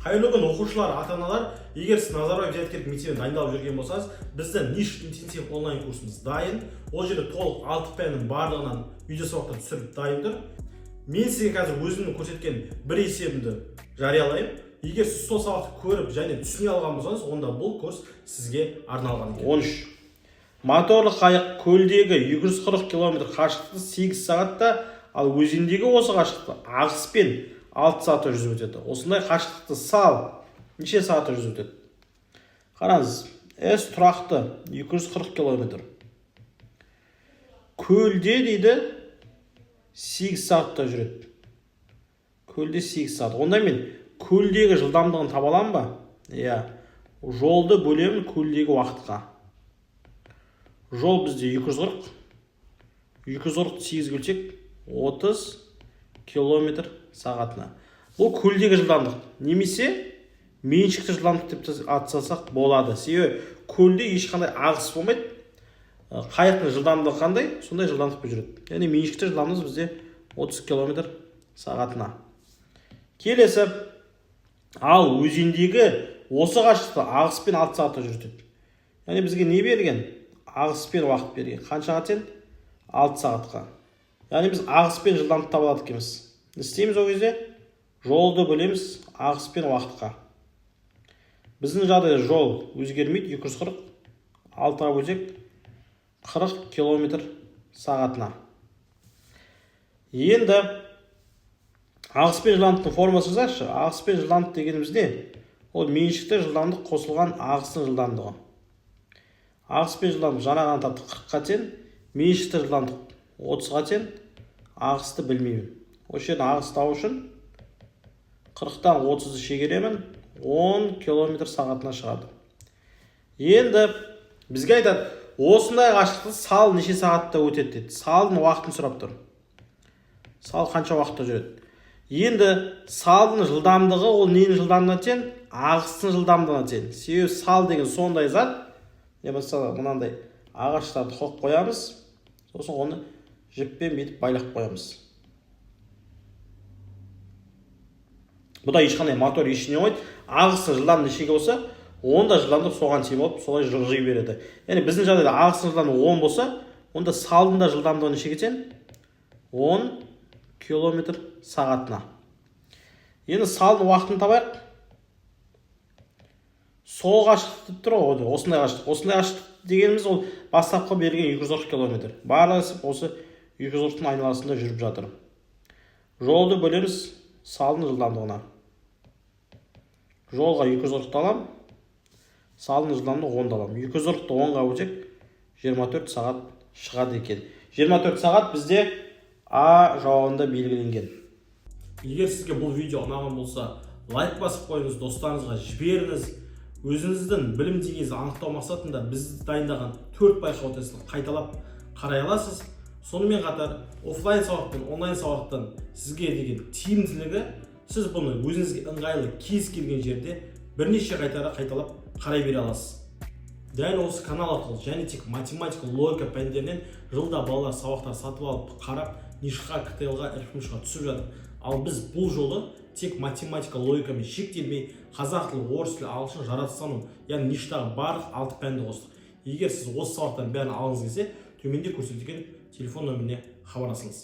Қайырлы күн оқушылар, ата-аналар. Егер сіз Назарбаев зияткерлік мектебіне дайындалып жүрген болсаңыз, біздің ниш интенсив онлайн курсымыз дайын. Ол жерде толық 6 пәннің барлығынан видео сабақтар түсіріп дайын тұр. Мен сізге қазір өзімнің көрсеткен бір есебімді жариялаймын. Егер сіз сол сабақты көріп және түсіне алған болсаңыз, онда бұл курс сізге арналған екен. 13. Моторлы қайық көлдегі 240 км қашықтықты 8 сағатта, ал өзендегі осы қашықтықты ағыспен 6 сағатта жүзіп өтеді. Осындай қашықтықты сал неше сағатта жүзіп өтеді? Қараңыз, S тұрақты 240 км. Көлде дейді 8 сағатта жүреді. Көлде 8 сағат. Онда мен көлдегі жылдамдығын таба аламын ба? Иә. Жолды бөлемін көлдегі уақытқа. Жол бізде 240. 240 8 бөлсек 30 км сағатына. Бұл көлдегі жылдамдық. Немесе меншікті жылдамдық деп атсасақ болады. Себебі көлде ешқандай ағыс болмайды. Қайықтың жылдамдығы қандай? Сондай жылдамдықпен жүреді. Яғни меншікті жылдамдығымыз бізде 30 км сағатына. Келесі, ал өзендегі осы қашықтықты ағыспен 6 сағатта жүреді. Яғни бізге не берген? Ағыспен уақыт берген. Қаншаға тең? 6 сағатқа. Яғни біз ағыспен жылдамдық таба аладық екенбіз. Не істейміз ол кезде? Жолды бөлеміз ағыспен уақытқа. Біздің жағдайда жол өзгермейді. 240 6-ға бөлсек 40 км сағатына. Енді ағыспен жылдамдықтың формасын жазайықшы. Ағыспен жылдамдық дегеніміз не? Ол меншікті жылдамдық қосылған ағыстың жылдамдығы. Ағыспен жылдамдық жаңа ғана таптық 40-қа тең, меншікті жылдамдық 30-ға тең, ағысты білмеймін. Осы жерден ағыс табу үшін 40-тан 30-ды шегеремін, 10 км сағатына шығады. Енді бізге айтады, осындай қашықтықты сал неше сағатта өтеді деді. Салдың уақытын сұрап тұр. Сал қанша уақытта жүреді? Енді салдың жылдамдығы ол ненің жылдамдығына тең? Ағыстың жылдамдығына тең. Себебі сал деген сондай зат. Мысалы, мынандай ағаштарды қоқып қоямыз, сосын оны жіппен бетіп байлап қоямыз. Бұда ешқандай мотор ешіне ойды. Ағыстың жылдамдығы нешеге болса, онда жылдамдық соған тең болып, солай жылжи береді. Яғни біздің жағдайда ағыстың жылдамдығы 10 болса, онда салдың да жылдамдығы нешеге тең? 10 км сағатына. Енді салдың уақытын табайық. Сол қашықтық тұр ғой, осындай қашықтық. Осындай қашықтық дегеніміз ол бастапқы берген 240 км. Барлығы осы 240-тың айналасында жүріп жатыр. Жолды бөлеміз салдың жылдамдығына. Жолға 240-ты алам, салдың жылдамдығы 10-ды алам. 240-ты 10-ға бөлсек 24 сағат шығады екен. 24 сағат бізде А жауабында белгіленген. Егер сізге бұл видео ұнаған болса, лайк басып қойыңыз, достарыңызға жіберіңіз. Өзіңіздің білім деңгейіңізді анықтау мақсатында біз дайындаған 4 байқау тестін қайталап қарай аласыз. Сонымен қатар офлайн сабақ пен онлайн сабақтан сізге деген тиімділігі, сіз бұны өзіңізге ыңғайлы кез келген жерде бірнеше қайталап қарай бере аласыз. Дәл осы канал арқылы және тек математика, логика пәндерінен жылда балалар сабақтар сатып алып қарап, нишқа, КТЛ-ға, РФМШ-ға түсіп жатыр. Ал біз бұл жолы тек математика, логикамен шектелмей, қазақ тілі, орыс тілі, ағылшын, жаратылыстану, яғни ништағы барлық 6 пәнді қостық. Егер сіз осы сабақтардың бәрін алғыңыз келсе, төменде көрсетілген телефон нөміріне хабарласыңыз.